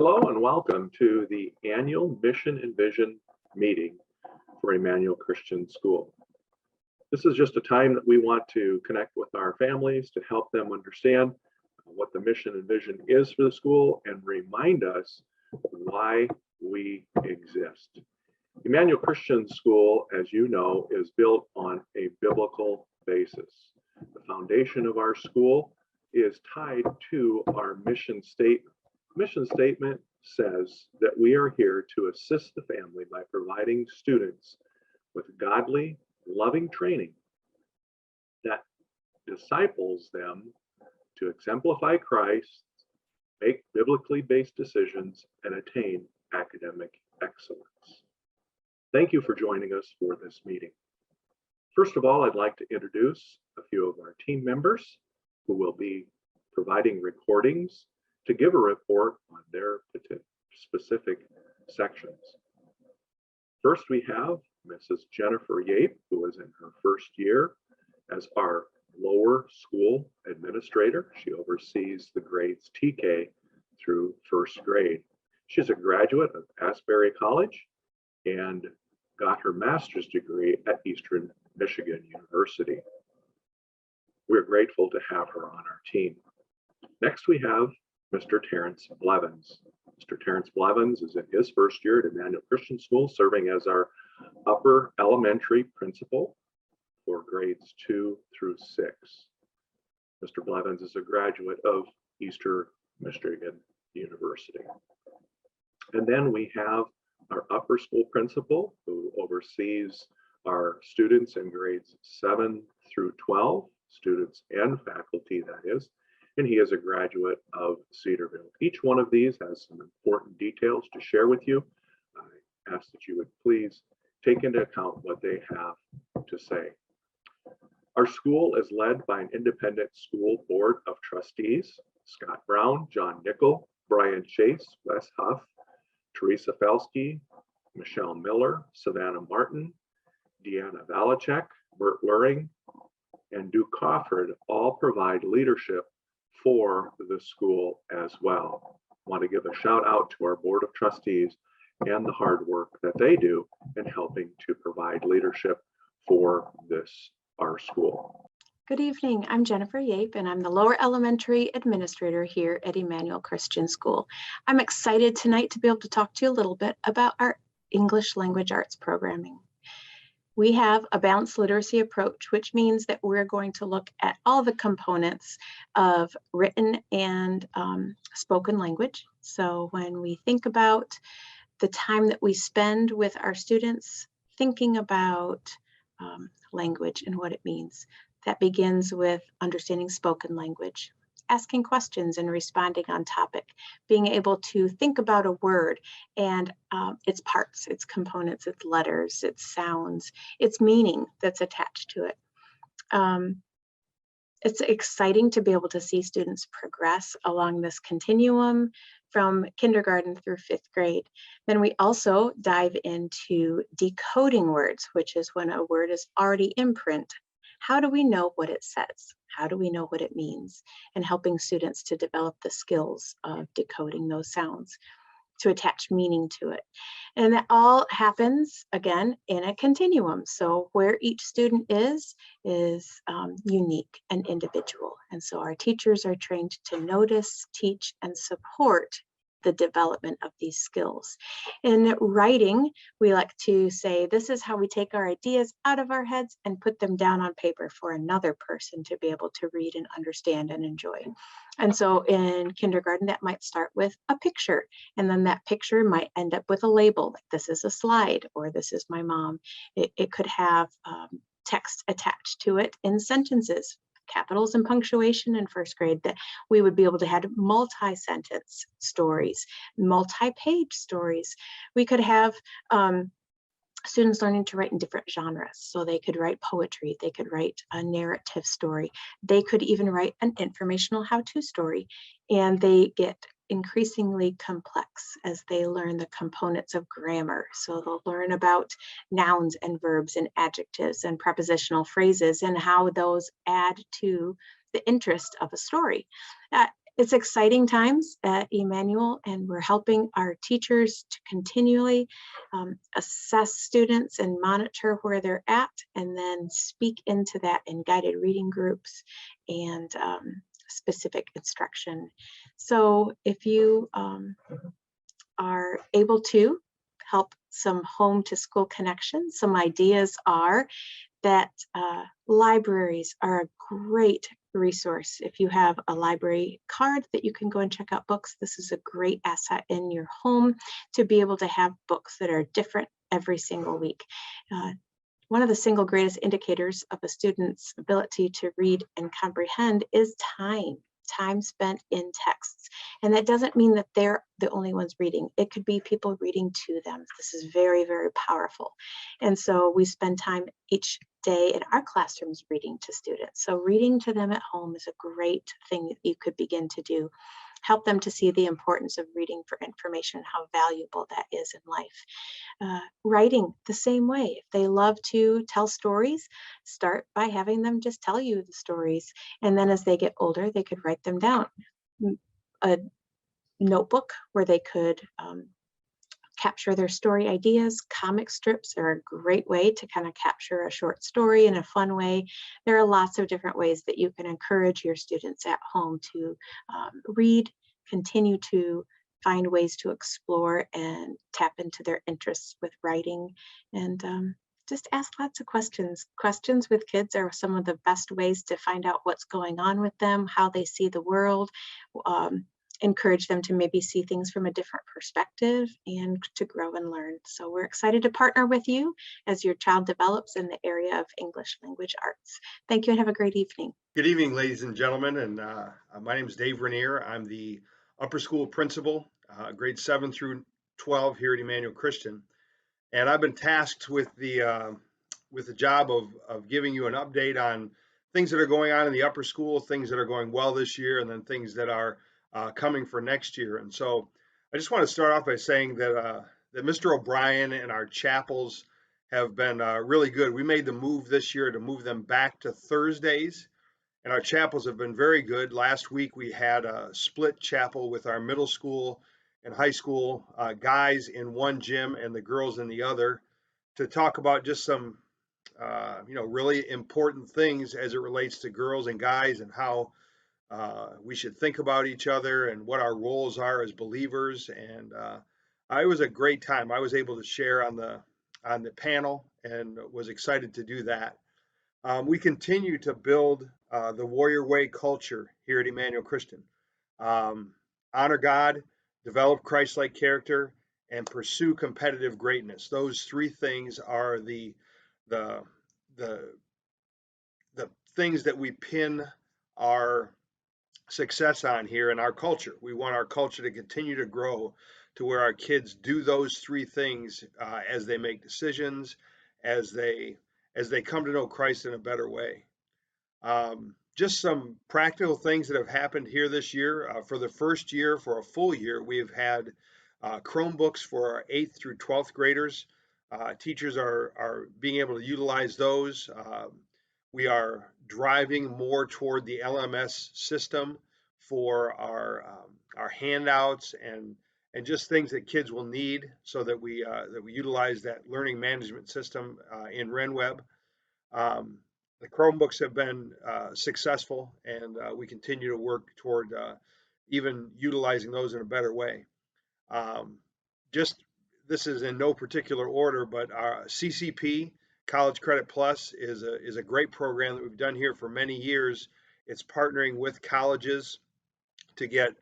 Hello and welcome to the annual Mission and Vision meeting for Emmanuel Christian School. This is just a time that we want to connect with our families to help them understand what the mission and vision is for the school and remind us why we exist. Emmanuel Christian School, as you know, is built on a biblical basis. The foundation of our school is tied to our mission statement. Mission statement says that we are here to assist the family by providing students with godly, loving training that disciples them to exemplify Christ, make biblically based decisions, and attain academic excellence. Thank you for joining us for this meeting. First of all, I'd like to introduce a few of our team members who will be providing recordings to give a report on their specific sections. First, we have Mrs. Jennifer Yape, who is in her first year as our lower school administrator. She oversees the grades TK through first grade. She's a graduate of Asbury College and got her master's degree at Eastern Michigan University. We're grateful to have her on our team. Next, we have Mr. Terrence Blevins. Mr. Terrence Blevins is in his first year at Emmanuel Christian School, serving as our upper elementary principal for grades 2 through 6. Mr. Blevins is a graduate of Eastern Michigan University. And then we have our upper school principal who oversees our students in grades 7 through 12, students and faculty, that is. And he is a graduate of Cedarville. Each one of these has some important details to share with you. I ask that you would please take into account what they have to say. Our school is led by an independent school board of trustees: Scott Brown, John Nickel, Brian Chase, Wes Huff, Teresa Felsky, Michelle Miller, Savannah Martin, Deanna Valachek, Bert Luring, and Duke Crawford all provide leadership for the school as well. I want to give a shout out to our board of trustees and the hard work that they do in helping to provide leadership for our school. Good evening, I'm Jennifer Yape and I'm the lower elementary administrator here at Emmanuel Christian School. I'm excited tonight to be able to talk to you a little bit about our English language arts programming. We have a balanced literacy approach, which means that we're going to look at all the components of written and spoken language. So when we think about the time that we spend with our students thinking about language and what it means, that begins with understanding spoken language, asking questions and responding on topic, being able to think about a word and its parts, its components, its letters, its sounds, its meaning that's attached to it. It's exciting to be able to see students progress along this continuum from kindergarten through 5th grade. Then we also dive into decoding words, which is when a word is already in print. How do we know what it says? How do we know what it means? And helping students to develop the skills of decoding those sounds, to attach meaning to it. And that all happens, again, in a continuum. So where each student is unique and individual. And so our teachers are trained to notice, teach, and support the development of these skills. In writing, we like to say, this is how we take our ideas out of our heads and put them down on paper for another person to be able to read and understand and enjoy. And so in kindergarten, that might start with a picture, and then that picture might end up with a label, like this is a slide, or this is my mom. It could have text attached to it in sentences, capitals and punctuation in 1st grade, that we would be able to have multi-sentence stories, multi-page stories. We could have students learning to write in different genres. So they could write poetry, they could write a narrative story, they could even write an informational how-to story, and they get increasingly complex as they learn the components of grammar. So they'll learn about nouns and verbs and adjectives and prepositional phrases and how those add to the interest of a story. it's exciting times at Emmanuel, and we're helping our teachers to continually assess students and monitor where they're at, and then speak into that in guided reading groups and specific instruction. So if you are able to help some home to school connections, some ideas are that libraries are a great resource. If you have a library card that you can go and check out books, this is a great asset in your home to be able to have books that are different every single week. One of the single greatest indicators of a student's ability to read and comprehend is time spent in texts. And that doesn't mean that they're the only ones reading. It could be people reading to them. This is very, very powerful. And so we spend time each day in our classrooms reading to students. So reading to them at home is a great thing that you could begin to do. Help them to see the importance of reading for information, how valuable that is in life. Writing the same way. If they love to tell stories, start by having them just tell you the stories. And then as they get older, they could write them down. A notebook where they could capture their story ideas. Comic strips are a great way to kind of capture a short story in a fun way. There are lots of different ways that you can encourage your students at home to read, continue to find ways to explore and tap into their interests with writing, and just ask lots of questions. Questions with kids are some of the best ways to find out what's going on with them, how they see the world. Encourage them to maybe see things from a different perspective and to grow and learn. So we're excited to partner with you as your child develops in the area of English language arts. Thank you and have a great evening. Good evening, ladies and gentlemen, and my name is Dave Rainier. I'm the upper school principal, grade 7 through 12 here at Emmanuel Christian, and I've been tasked with the job of giving you an update on things that are going on in the upper school, things that are going well this year, and then things that are coming for next year. And so I just want to start off by saying that Mr. O'Brien and our chapels have been really good. We made the move this year to move them back to Thursdays, and our chapels have been very good. Last week we had a split chapel with our middle school and high school guys in one gym and the girls in the other, to talk about just some really important things as it relates to girls and guys, and how we should think about each other and what our roles are as believers. And it was a great time. I was able to share on the panel and was excited to do that. We continue to build the Warrior Way culture here at Emmanuel Christian. Honor God, develop Christ-like character, and pursue competitive greatness. Those three things are the things that we pin our success on here in our culture. We want our culture to continue to grow to where our kids do those three things as they make decisions, as they come to know Christ in a better way. Just some practical things that have happened here this year. For the first year, for a full year, we have had Chromebooks for our 8th through 12th graders. Teachers are being able to utilize those. We are driving more toward the LMS system for our handouts and just things that kids will need, so that we utilize that learning management system in RenWeb. The Chromebooks have been successful, and we continue to work toward even utilizing those in a better way. This is in no particular order, but our CCP, College Credit Plus, is a great program that we've done here for many years. It's partnering with colleges to get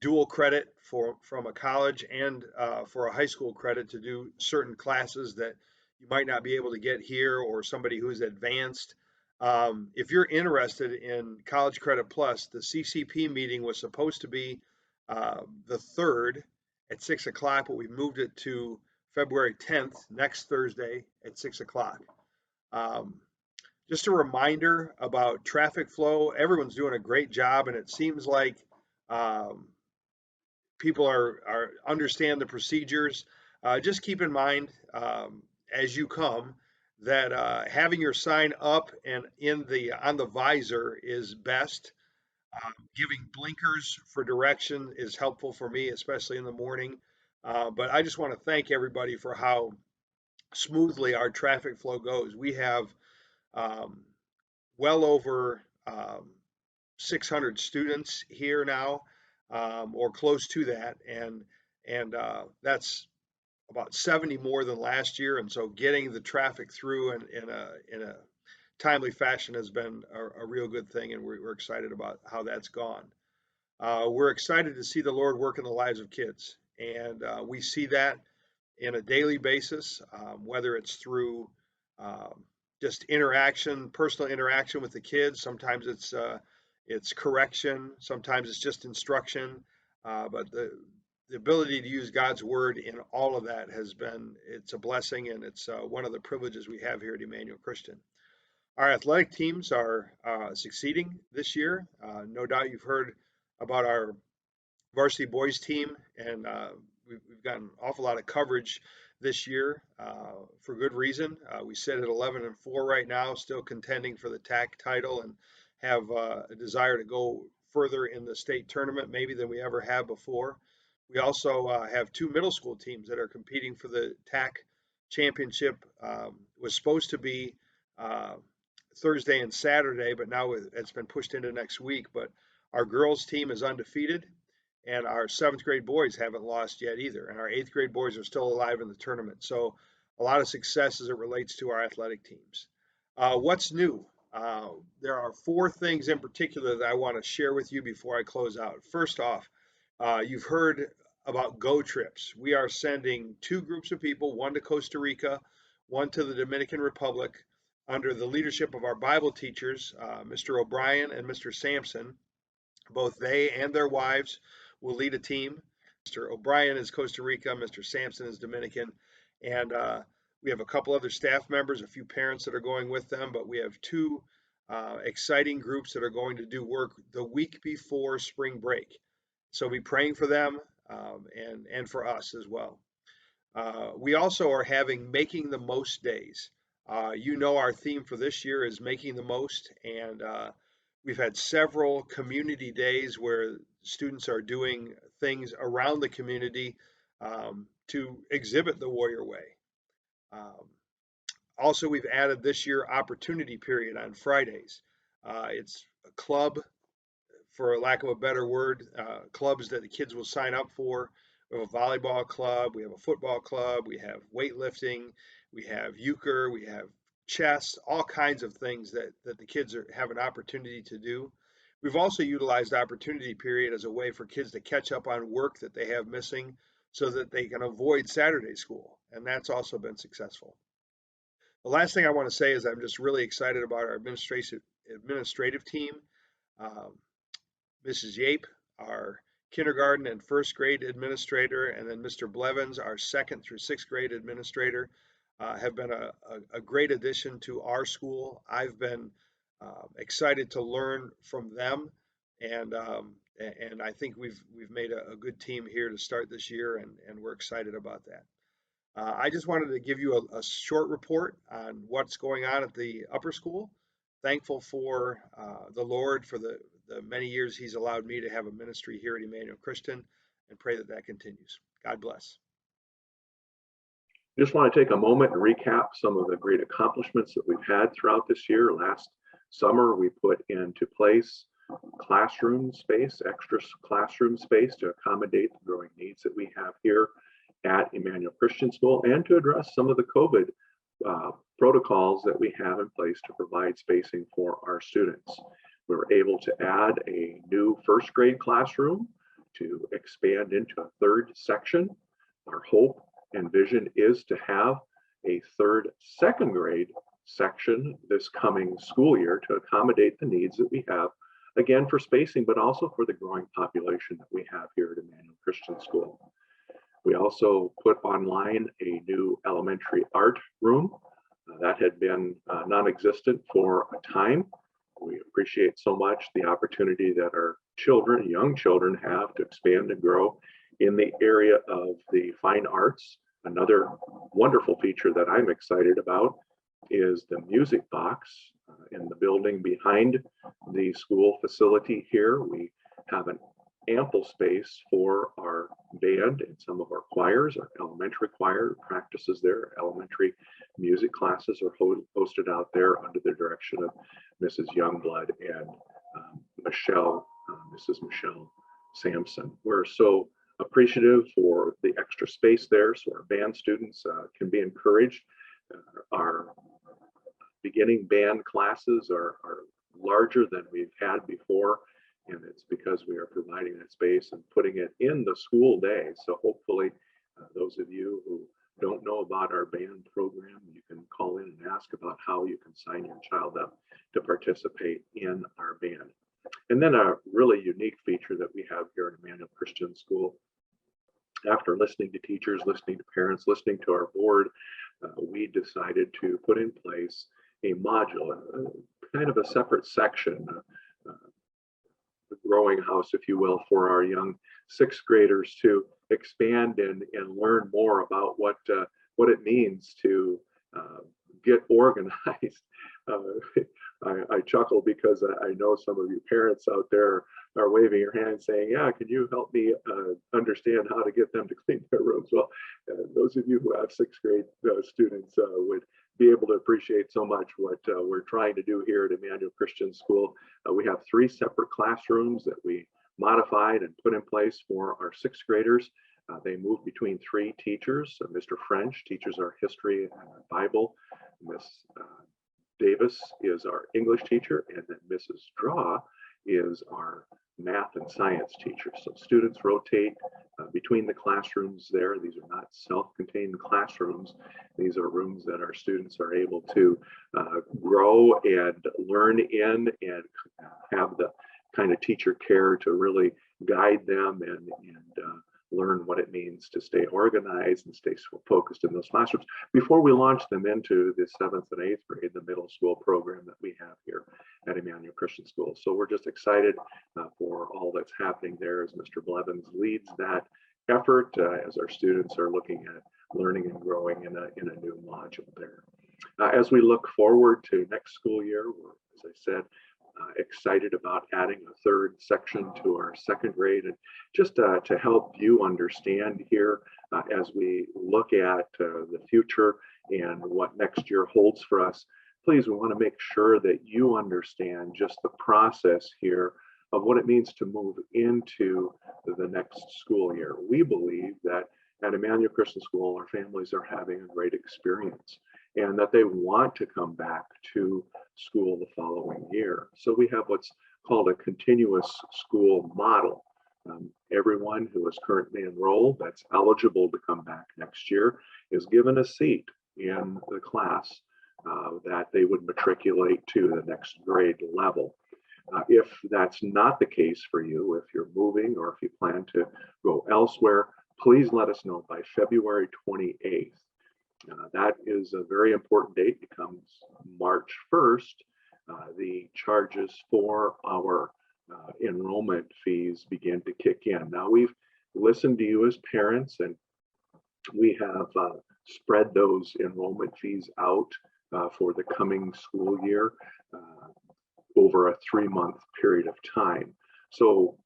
dual credit from a college and for a high school credit to do certain classes that you might not be able to get here, or somebody who's advanced. If you're interested in College Credit Plus, the CCP meeting was supposed to be the 3rd at 6 o'clock, but we moved it to February 10th, next Thursday at 6 o'clock. Just a reminder about traffic flow. Everyone's doing a great job, and it seems like people are understand the procedures. Just keep in mind as you come that having your sign up and on the visor is best. Giving blinkers for direction is helpful for me, especially in the morning. But I just want to thank everybody for how smoothly our traffic flow goes. We have um, well over 600 students here now, or close to that, and that's about 70 more than last year. And so, getting the traffic through in a timely fashion has been a real good thing, and we're excited about how that's gone. We're excited to see the Lord work in the lives of kids, and we see that in a daily basis, whether it's through um, just interaction, personal interaction with the kids. Sometimes it's correction, sometimes it's just instruction, but the ability to use God's word in all of that it's a blessing, and it's one of the privileges we have here at Emmanuel Christian. Our athletic teams are succeeding this year. No doubt you've heard about our varsity boys team, and we've gotten an awful lot of coverage this year for good reason. We sit at 11-4 right now, still contending for the TAC title, and have a desire to go further in the state tournament maybe than we ever have before. We also have two middle school teams that are competing for the TAC championship. Was supposed to be Thursday and Saturday, but now it's been pushed into next week. But our girls team is undefeated, and our 7th grade boys haven't lost yet either. And our 8th grade boys are still alive in the tournament. So a lot of success as it relates to our athletic teams. What's new? There are 4 things in particular that I want to share with you before I close out. First off, you've heard about Go Trips. We are sending 2 groups of people, one to Costa Rica, one to the Dominican Republic, under the leadership of our Bible teachers, Mr. O'Brien and Mr. Sampson. Both they and their wives will lead a team. Mr. O'Brien is Costa Rica, Mr. Sampson is Dominican, and we have a couple other staff members, a few parents that are going with them, but we have 2 exciting groups that are going to do work the week before spring break. So be praying for them and for us as well. We also are having Making the Most days. Our theme for this year is Making the Most, and we've had several community days where students are doing things around the community to exhibit the Warrior Way. Also, we've added this year Opportunity Period on Fridays. It's a club, for lack of a better word, clubs that the kids will sign up for. We have a volleyball club, we have a football club, we have weightlifting, we have euchre, we have chess, all kinds of things that the kids have an opportunity to do. We've also utilized Opportunity Period as a way for kids to catch up on work that they have missing so that they can avoid Saturday school, and that's also been successful. The last thing I want to say is I'm just really excited about our administrative team. Mrs. Yape, our kindergarten and 1st grade administrator, and then Mr. Blevins, our 2nd through 6th grade administrator, have been a great addition to our school. I've been excited to learn from them, and I think we've made a good team here to start this year, and we're excited about that. I just wanted to give you a short report on what's going on at the upper school. Thankful for the Lord for the many years He's allowed me to have a ministry here at Emmanuel Christian, and pray that continues. God bless. I just want to take a moment and recap some of the great accomplishments that we've had throughout this year. Last summer, we put into place classroom space, extra classroom space to accommodate the growing needs that we have here at Emmanuel Christian School, and to address some of the COVID protocols that we have in place to provide spacing for our students. We were able to add a new 1st grade classroom to expand into a 3rd section. Our hope and vision is to have a 3rd, 2nd grade section this coming school year to accommodate the needs that we have, again, for spacing, but also for the growing population that we have here at Emmanuel Christian School. We also put online a new elementary art room that had been non-existent for a time. We appreciate so much the opportunity that our children, young children, have to expand and grow in the area of the fine arts. Another wonderful feature that I'm excited about is the music box. in the building behind the school facility here. We have an ample space for our band and some of our choirs. Our elementary choir practices there. Elementary music classes are hosted out there under the direction of Mrs. Youngblood and Mrs. Michelle Sampson. We're so appreciative for the extra space there, so our band students can be encouraged. Our beginning band classes are larger than we've had before, and it's because we are providing that space and putting it in the school day. So hopefully those of you who don't know about our band program, you can call in and ask about how you can sign your child up to participate in our band. And then a really unique feature that we have here at Emmanuel Christian School, after listening to teachers, listening to parents, listening to our board, we decided to put in place a module, kind of a separate section, the growing house, if you will, for our young sixth graders to expand and learn more about what it means to get organized. I chuckle because I know some of you parents out there are waving your hand saying, yeah, can you help me understand how to get them to clean their rooms? Well, those of you who have sixth grade students would be able to appreciate so much what we're trying to do here at Emmanuel Christian School. We have 3 separate classrooms that we modified and put in place for our sixth graders. They move between 3 teachers. Mr. French teaches our history and Bible. Miss Davis is our English teacher, and then Mrs. Draw is our math and science teacher. So students rotate between the classrooms there. These are not self-contained classrooms. These are rooms that our students are able to grow and learn in and have the kind of teacher care to really guide them and learn what it means to stay organized and stay focused in those classrooms before we launch them into the 7th and 8th grade, the middle school program that we have here at Emmanuel Christian School. So we're just excited for all that's happening there as Mr. Blevins leads that effort as our students are looking at learning and growing in a new module there. As we look forward to next school year, we're, as I said, excited about adding a 3rd section to our 2nd grade, and just to help you understand here as we look at the future and what next year holds for us. Please, we want to make sure that you understand just the process here of what it means to move into the next school year. We believe that at Emmanuel Christian School, our families are having a great experience and that they want to come back to school the following year. So we have what's called a continuous school model. Everyone who is currently enrolled that's eligible to come back next year is given a seat in the class that they would matriculate to the next grade level. If that's not the case for you, if you're moving or if you plan to go elsewhere, please let us know by February 28th. That is a very important date. It comes March 1st. The charges for our enrollment fees begin to kick in. Now, we've listened to you as parents, and we have spread those enrollment fees out for the coming school year over a 3-month period of time. So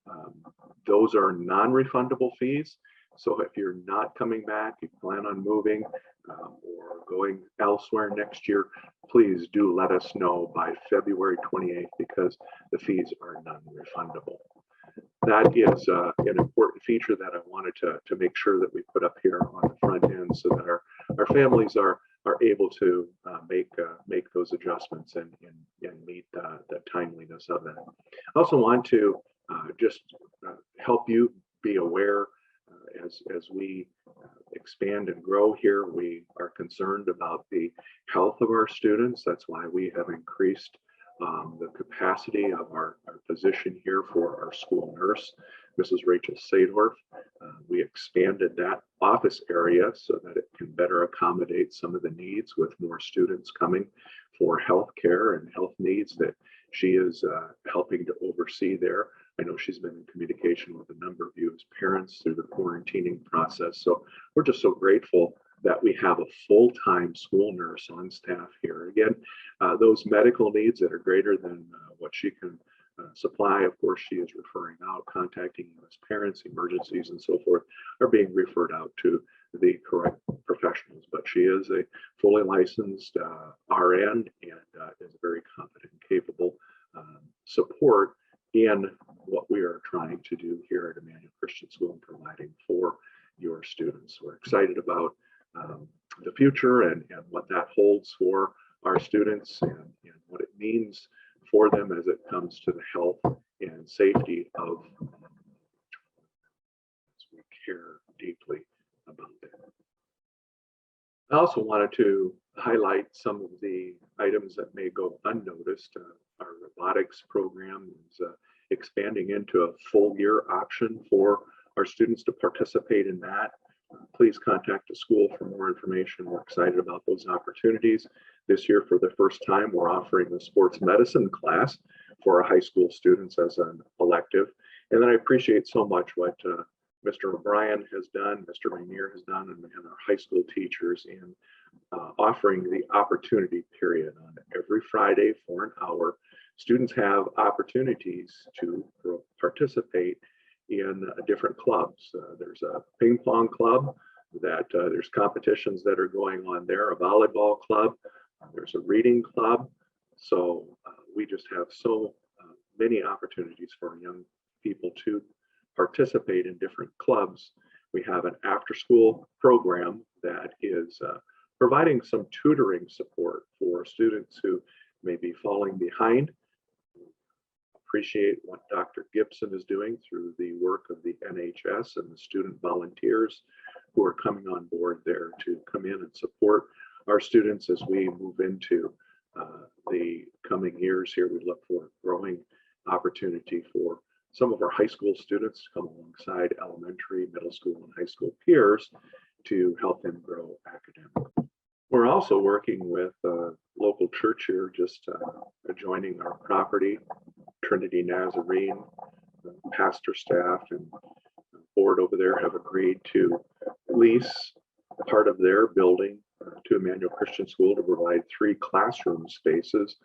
those are non-refundable fees. So if you're not coming back, you plan on moving or going elsewhere next year, please do let us know by February 28th because the fees are non-refundable. That is an important feature that I wanted to make sure that we put up here on the front end so that our families are able to make those adjustments and meet the timeliness of that. I also want to just help you be aware as we expand and grow here, we are concerned about the health of our students. That's why we have increased the capacity of our position here for our school nurse, Mrs. Rachel Sadorf. We expanded that office area so that it can better accommodate some of the needs with more students coming for health care and health needs that she is helping to oversee there. I know she's been in communication with a number of you as parents through the quarantining process. So we're just so grateful that we have a full-time school nurse on staff here. Again, those medical needs that are greater than what she can supply, of course, she is referring out, contacting us parents, emergencies, and so forth, are being referred out to the correct professionals. But she is a fully licensed RN and is very competent and capable support in what we are trying to do here at Emmanuel Christian School and providing for your students. We're excited about the future and what that holds for our students and what it means for them as it comes to the health and safety of as we care deeply about them. I also wanted to highlight some of the items that may go unnoticed. Our robotics program is expanding into a full year option for our students to participate in that. Please contact the school for more information. We're excited about those opportunities. This year, for the first time, we're offering a sports medicine class for our high school students as an elective. And then I appreciate so much what Mr. O'Brien has done, Mr. Rainier has done, and our high school teachers in offering the opportunity period on every Friday for an hour. Students have opportunities to participate in different clubs. There's a ping pong club that there's competitions that are going on there, a volleyball club, there's a reading club. So we just have so many opportunities for young people to participate in different clubs. We have an after-school program that is providing some tutoring support for students who may be falling behind. Appreciate what Dr. Gibson is doing through the work of the NHS and the student volunteers who are coming on board there to come in and support our students as we move into the coming years here. We look for growing opportunity for some of our high school students to come alongside elementary, middle school, and high school peers to help them grow academically. We're also working with a local church here just adjoining our property, Trinity Nazarene. The pastor staff and board over there have agreed to lease part of their building to Emmanuel Christian School to provide 3 classroom spaces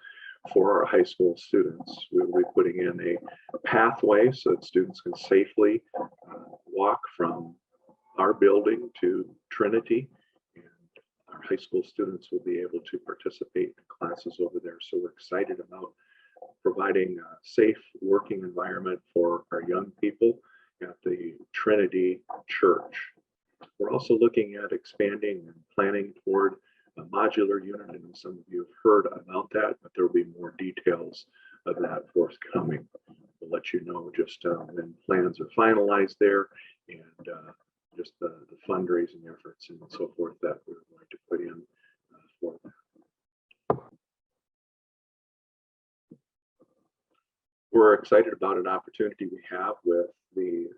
for our high school students. We will be putting in a pathway so that students can safely walk from our building to Trinity, and our high school students will be able to participate in classes over there. So we're excited about providing a safe working environment for our young people at the Trinity Church. We're also looking at expanding and planning toward a modular unit, and some of you have heard about that, but there will be more details of that forthcoming. We'll let you know just when plans are finalized there and just the fundraising efforts and so forth that we're going to put in for that. We're excited about an opportunity we have with the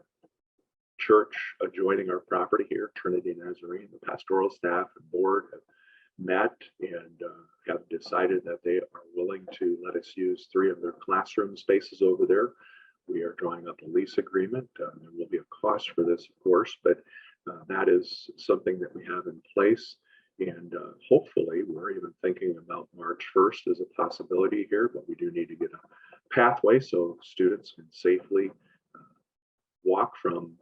church adjoining our property here, Trinity Nazarene. The pastoral staff and board have met and have decided that they are willing to let us use 3 of their classroom spaces over there. We are drawing up a lease agreement. There will be a cost for this, of course, but that is something that we have in place. And hopefully, we're even thinking about March 1st as a possibility here, but we do need to get a pathway so students can safely walk from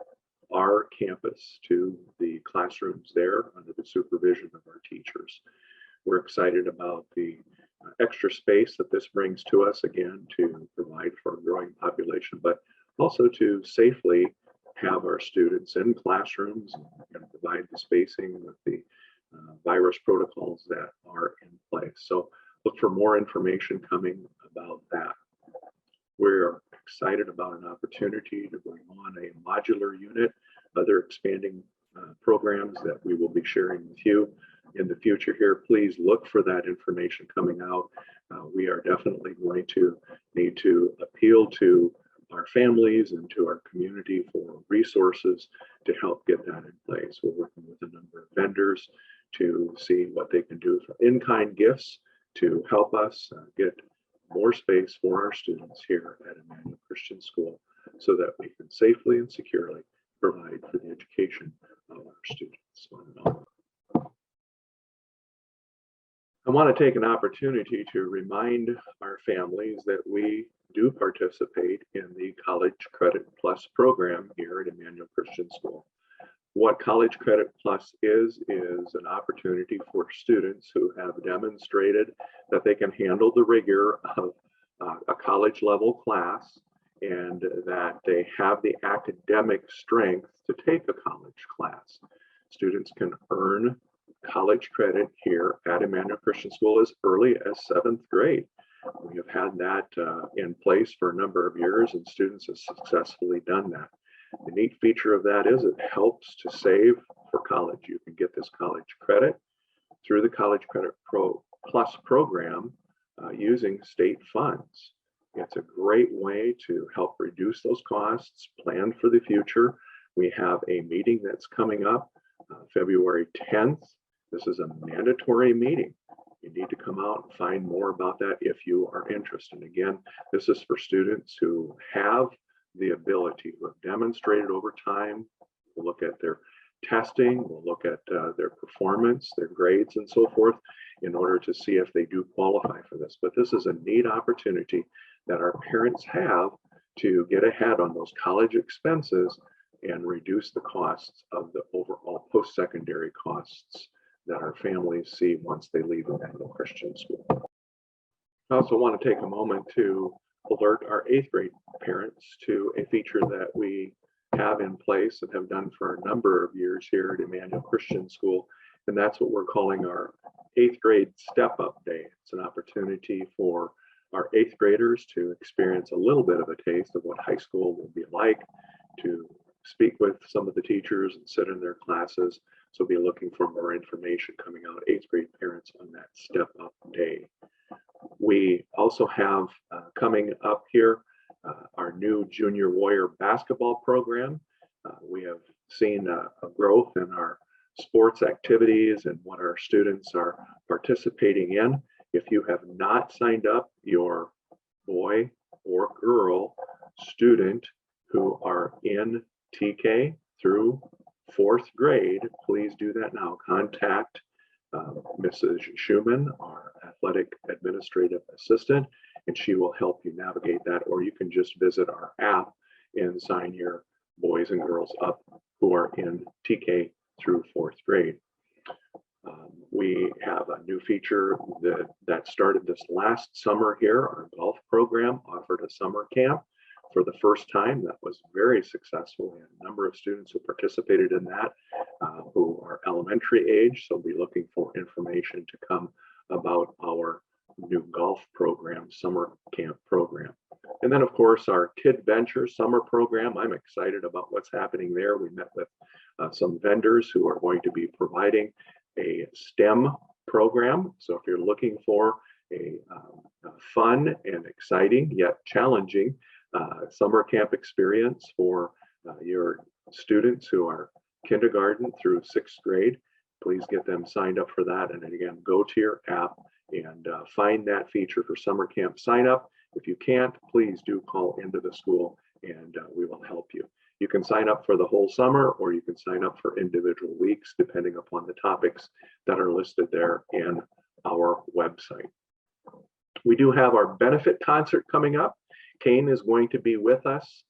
our campus to the classrooms there under the supervision of our teachers. We're excited about the extra space that this brings to us, again, to provide for a growing population, but also to safely have our students in classrooms and provide the spacing with the virus protocols that are in place. So look for more information coming about that. We're excited about an opportunity to bring on a modular unit, other expanding programs that we will be sharing with you in the future here. Please look for that information coming out. We are definitely going to need to appeal to our families and to our community for resources to help get that in place. We're working with a number of vendors to see what they can do for in-kind gifts to help us get more space for our students here at Emmanuel Christian School so that we can safely and securely provide for the education of our students. want to take an opportunity to remind our families that we do participate in the College Credit Plus program here at Emmanuel Christian School. What College Credit Plus is an opportunity for students who have demonstrated that they can handle the rigor of a college level class and that they have the academic strength to take a college class. Students can earn college credit here at Emmanuel Christian School as early as 7th grade. We have had that in place for a number of years, and students have successfully done that. The neat feature of that is it helps to save for college. You can get this college credit through the College Credit Plus program using state funds. It's a great way to help reduce those costs, plan for the future. We have a meeting that's coming up February 10th. This is a mandatory meeting. You need to come out and find more about that if you are interested. Again, this is for students who have the ability, who have demonstrated over time. We'll look at their testing, we'll look at their performance, their grades and so forth in order to see if they do qualify for this. But this is a neat opportunity that our parents have to get ahead on those college expenses and reduce the costs of the overall post-secondary costs that our families see once they leave Emmanuel Christian School. I also want to take a moment to alert our 8th grade parents to a feature that we have in place and have done for a number of years here at Emmanuel Christian School, and that's what we're calling our 8th grade step-up day. It's an opportunity for our 8th graders to experience a little bit of a taste of what high school will be like, to speak with some of the teachers and sit in their classes. So be looking for more information coming out, 8th grade parents, on that step-up day. We also have coming up here our new Junior Warrior basketball program. We have seen a growth in our sports activities and what our students are participating in. If you have not signed up your boy or girl student who are in TK through 4th grade, please do that now. Contact Mrs. Schumann, our athletic administrative assistant, and she will help you navigate that, or you can just visit our app and sign your boys and girls up who are in TK through 4th grade. We have a new feature that started this last summer here. Our golf program offered a summer camp for the first time. That was very successful. We had a number of students who participated in that who are elementary age, so we'll be looking for information to come about our new golf program, summer camp program. And then, of course, our Kid Venture summer program. I'm excited about what's happening there. We met with some vendors who are going to be providing a STEM program. So if you're looking for a fun and exciting yet challenging summer camp experience for your students who are kindergarten through 6th grade, please get them signed up for that. And again, go to your app and find that feature for summer camp sign up. If you can't, please do call into the school and we will help you. You can sign up for the whole summer, or you can sign up for individual weeks, depending upon the topics that are listed there in our website. We do have our benefit concert coming up. Kane is going to be with us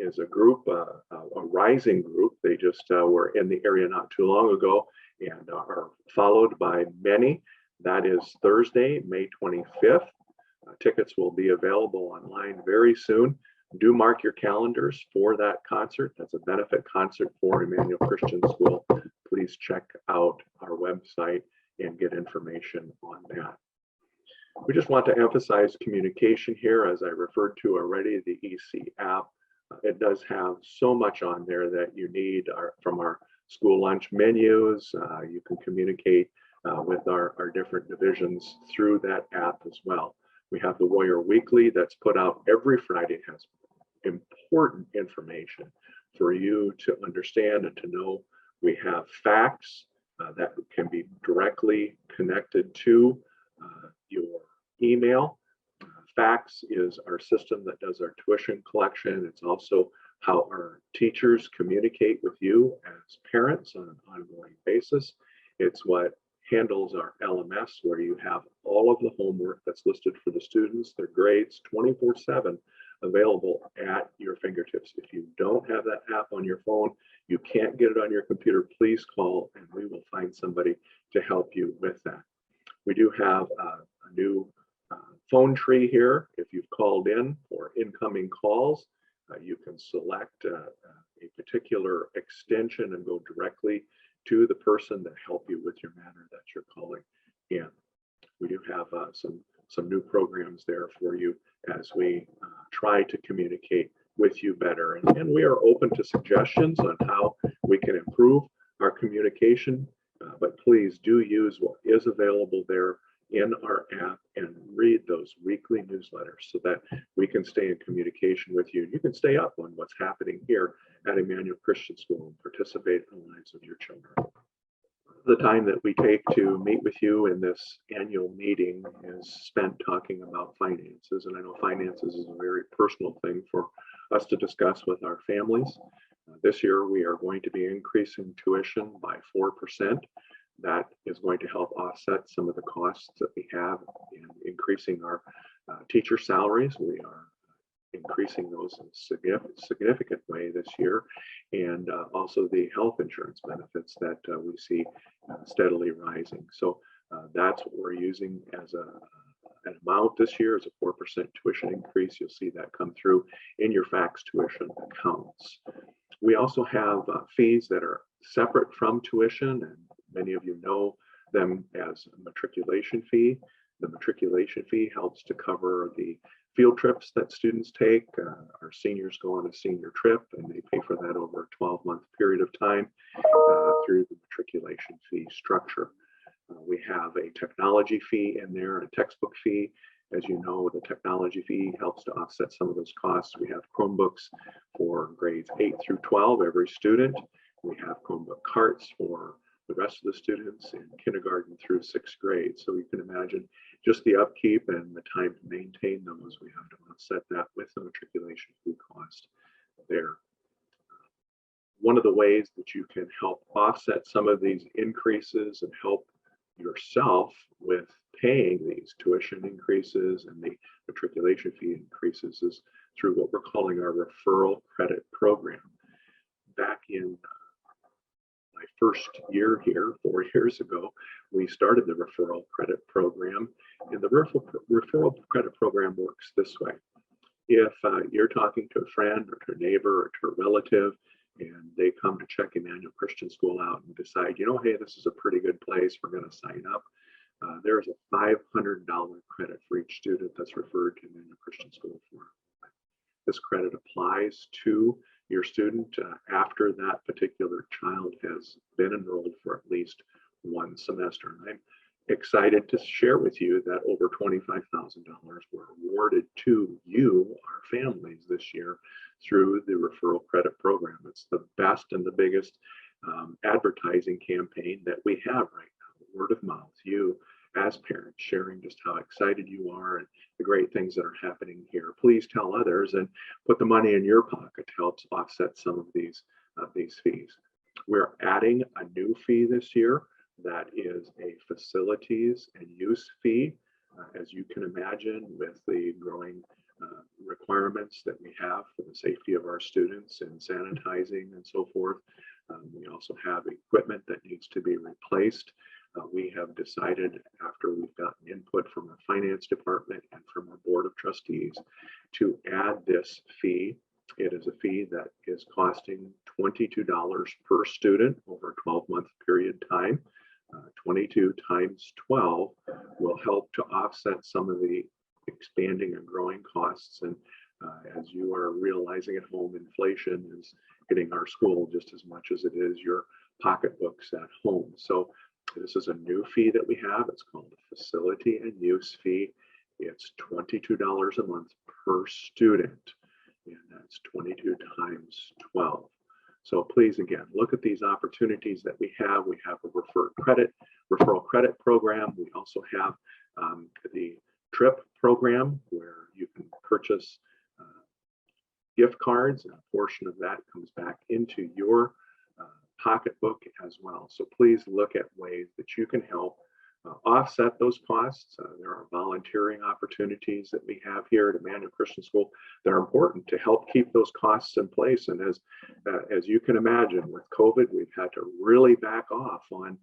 as a group, a rising group. They just were in the area not too long ago and are followed by many. That is Thursday, May 25th. Tickets will be available online very soon. Do mark your calendars for that concert. That's a benefit concert for Emmanuel Christian School. Please check out our website and get information on that. We just want to emphasize communication here, as I referred to already, the EC app. It does have so much on there that you need from our school lunch menus. You can communicate with our different divisions through that app as well. We have the Warrior Weekly that's put out every Friday. It has important information for you to understand and to know. We have facts that can be directly connected to your email. Fax is our system that does our tuition collection. It's also how our teachers communicate with you as parents on an ongoing basis. It's what handles our LMS, where you have all of the homework that's listed for the students, their grades, 24/7 available at your fingertips. If you don't have that app on your phone, you can't get it on your computer, please call and we will find somebody to help you with that. We do have a new phone tree here. If you've called in for incoming calls, you can select a particular extension and go directly to the person that help you with your matter that you're calling in. We do have some new programs there for you as we try to communicate with you better. And we are open to suggestions on how we can improve our communication, but please do use what is available there in our app and read those weekly newsletters so that we can stay in communication with you. You can stay up on what's happening here at Emmanuel Christian School and participate in the lives of your children. The time that we take to meet with you in this annual meeting is spent talking about finances. And I know finances is a very personal thing for us to discuss with our families. This year, we are going to be increasing tuition by 4%. That is going to help offset some of the costs that we have in increasing our teacher salaries. We are increasing those in a significant way this year, and also the health insurance benefits that we see steadily rising. So that's what we're using as an amount this year, is a 4% tuition increase. You'll see that come through in your fax tuition accounts. We also have fees that are separate from tuition, and many of you know them as a matriculation fee. The matriculation fee helps to cover the field trips that students take. Our seniors go on a senior trip and they pay for that over a 12-month period of time through the matriculation fee structure. We have a technology fee in there, a textbook fee. As you know, the technology fee helps to offset some of those costs. We have Chromebooks for grades 8 through 12, every student. We have Chromebook carts for the rest of the students in kindergarten through 6th grade. So you can imagine just the upkeep and the time to maintain those. We have to offset that with the matriculation fee cost there. One of the ways that you can help offset some of these increases and help yourself with paying these tuition increases and the matriculation fee increases is through what we're calling our Referral Credit program. Back in my first year here, 4 years ago, we started the Referral Credit program. And the Referral Credit program works this way. If you're talking to a friend or to a neighbor or to a relative, and they come to check Emmanuel Christian School out and decide, you know, hey, this is a pretty good place, we're going to sign up. There's a $500 credit for each student that's referred to Emmanuel Christian School for. This credit applies to your student after that particular child has been enrolled for at least one semester. And I'm excited to share with you that over $25,000 were awarded to you, our families, this year through the Referral Credit program. It's the best and the biggest advertising campaign that we have right now. Word of mouth, you as parents sharing just how excited you are and the great things that are happening here. Please tell others and put the money in your pocket to help offset some of these fees. We're adding a new fee this year that is a facilities and use fee. As you can imagine, with the growing requirements that we have for the safety of our students and sanitizing and so forth, we also have equipment that needs to be replaced. We have decided, after we've gotten input from our finance department and from our board of trustees, to add this fee. It is a fee that is costing $22 per student over a 12-month period time. 22 times 12 will help to offset some of the expanding and growing costs. And as you are realizing at home, inflation is hitting our school just as much as it is your pocketbooks at home. So this is a new fee that we have. It's called a facility and use fee. It's $22 a month per student, and that's 22 times 12. So please, again, look at these opportunities that we have. We have a referral credit program. We also have the trip program where you can purchase gift cards, and a portion of that comes back into your pocketbook as well. So please look at ways that you can help offset those costs. There are volunteering opportunities that we have here at Emmanuel Christian School that are important to help keep those costs in place. And as you can imagine, with COVID, we've had to really back off on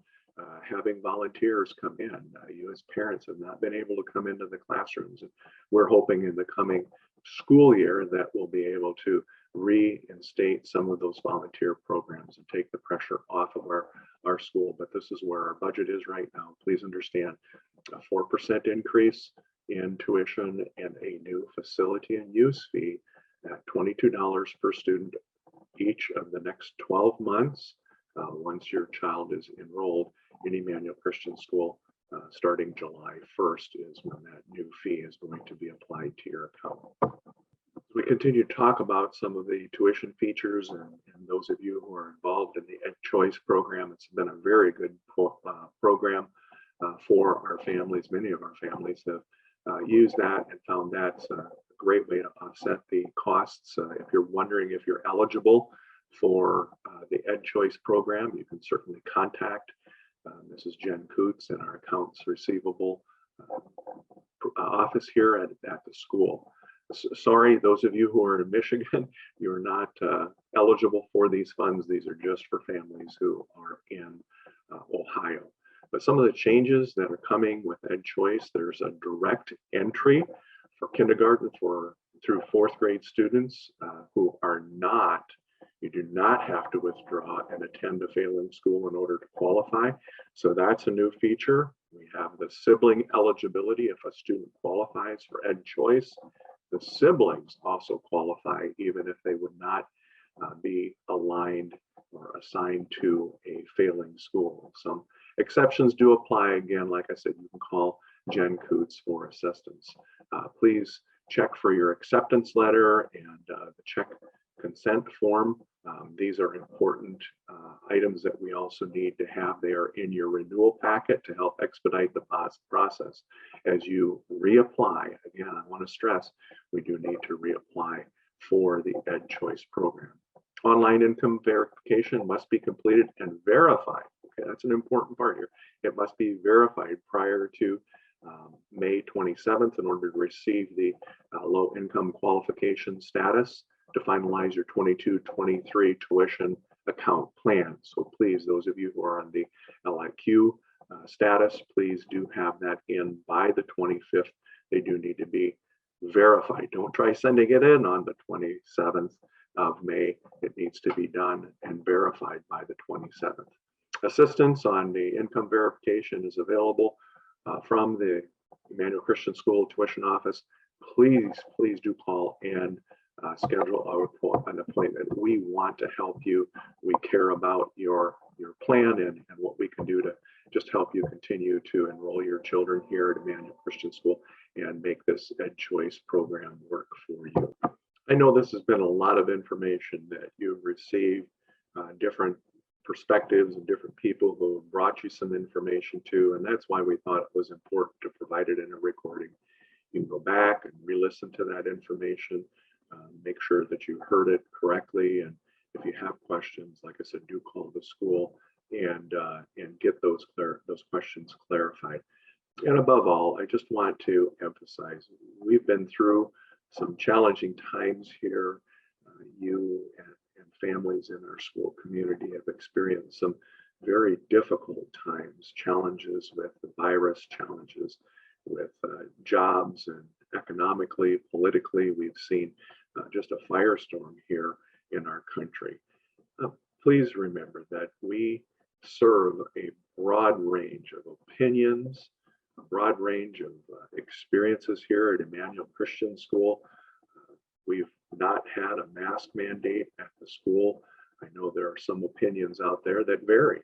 having volunteers come in. You as parents have not been able to come into the classrooms. And we're hoping in the coming school year that we'll be able to reinstate some of those volunteer programs and take the pressure off of our school. But this is where our budget is right now. Please understand a 4% increase in tuition and a new facility and use fee at $22 per student each of the next 12 months once your child is enrolled in Emmanuel Christian School. Starting July 1st is when that new fee is going to be applied to your account. We continue to talk about some of the tuition features, and those of you who are involved in the Ed Choice program, it's been a very good program for our families. Many of our families have used that and found that's a great way to offset the costs. If you're wondering if you're eligible for the Ed Choice program, you can certainly contact Mrs. Jen Coots in our accounts receivable office here at the school. Sorry, those of you who are in Michigan, you're not eligible for these funds. These are just for families who are in Ohio. But some of the changes that are coming with Ed Choice, there's a direct entry for kindergarten through fourth grade students who are not, you do not have to withdraw and attend a failing school in order to qualify. So that's a new feature. We have the sibling eligibility. If a student qualifies for Ed Choice, the siblings also qualify even if they would not be aligned or assigned to a failing school. Some exceptions do apply. Again, like I said, you can call Jen Coots for assistance. Please check for your acceptance letter and the check consent form. These are important items that we also need to have. They are in your renewal packet to help expedite the process. As you reapply, again, I want to stress, we do need to reapply for the Ed Choice program. Online income verification must be completed and verified. Okay, that's an important part here. It must be verified prior to May 27th in order to receive the low income qualification status to finalize your 22-23 tuition account plan. So please, those of you who are on the LIQ status, please do have that in by the 25th. They do need to be verified. Don't try sending it in on the 27th of May. It needs to be done and verified by the 27th. Assistance on the income verification is available from the Emmanuel Christian School tuition office. Please do call and schedule an appointment. We want to help you. We care about your plan and what we can do to just help you continue to enroll your children here at Emmanuel Christian School and make this Ed Choice program work for you. I know this has been a lot of information that you've received, different perspectives and different people who have brought you some information too, and that's why we thought it was important to provide it in a recording. You can go back and re-listen to that information, make sure that you heard it correctly, and if you have questions, like I said, do call the school and get those questions clarified. And above all, I just want to emphasize, we've been through some challenging times here. You and families in our school community have experienced some very difficult times, challenges with the virus, challenges with jobs, and economically, politically, we've seen just a firestorm here in our country. Please remember that we serve a broad range of opinions, a broad range of experiences here at Emmanuel Christian School. We've not had a mask mandate at the school. I know there are some opinions out there that vary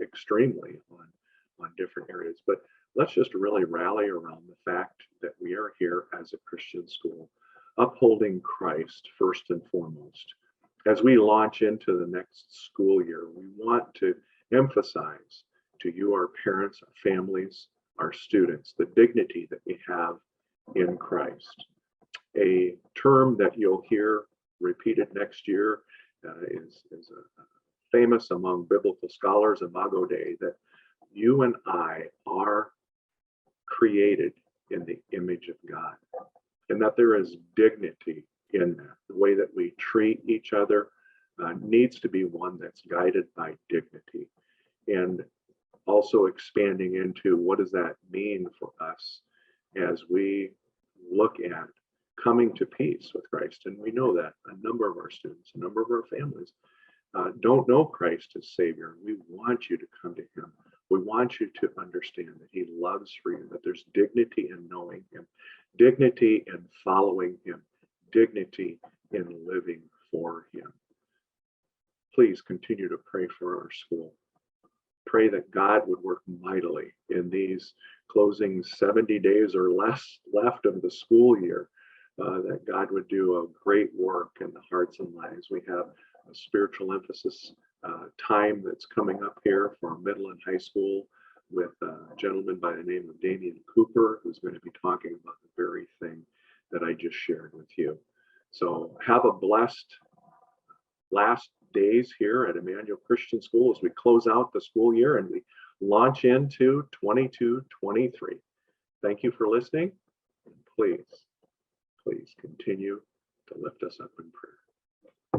extremely on different areas, but let's just really rally around the fact that we are here as a Christian school, upholding Christ first and foremost. As we launch into the next school year, we want to emphasize to you, our parents, our families, our students, the dignity that we have in Christ. A term that you'll hear repeated next year is a famous among biblical scholars, Imago Dei, that you and I are created in the image of God, and that there is dignity in that. The way that we treat each other needs to be one that's guided by dignity, and also expanding into what does that mean for us as we look at coming to peace with Christ. And we know that a number of our students, a number of our families don't know Christ as Savior. We want you to come to Him. We want you to understand that He loves for you, that there's dignity in knowing Him, dignity in following Him, dignity in living for Him. Please continue to pray for our school. Pray that God would work mightily in these closing 70 days or less left of the school year, that God would do a great work in the hearts and lives. We have a spiritual emphasis time that's coming up here for middle and high school with a gentleman by the name of Damian Cooper, who's going to be talking about the very thing that I just shared with you. So have a blessed last days here at Emmanuel Christian School as we close out the school year and we launch into 22-23. Thank you for listening. And please continue to lift us up in prayer.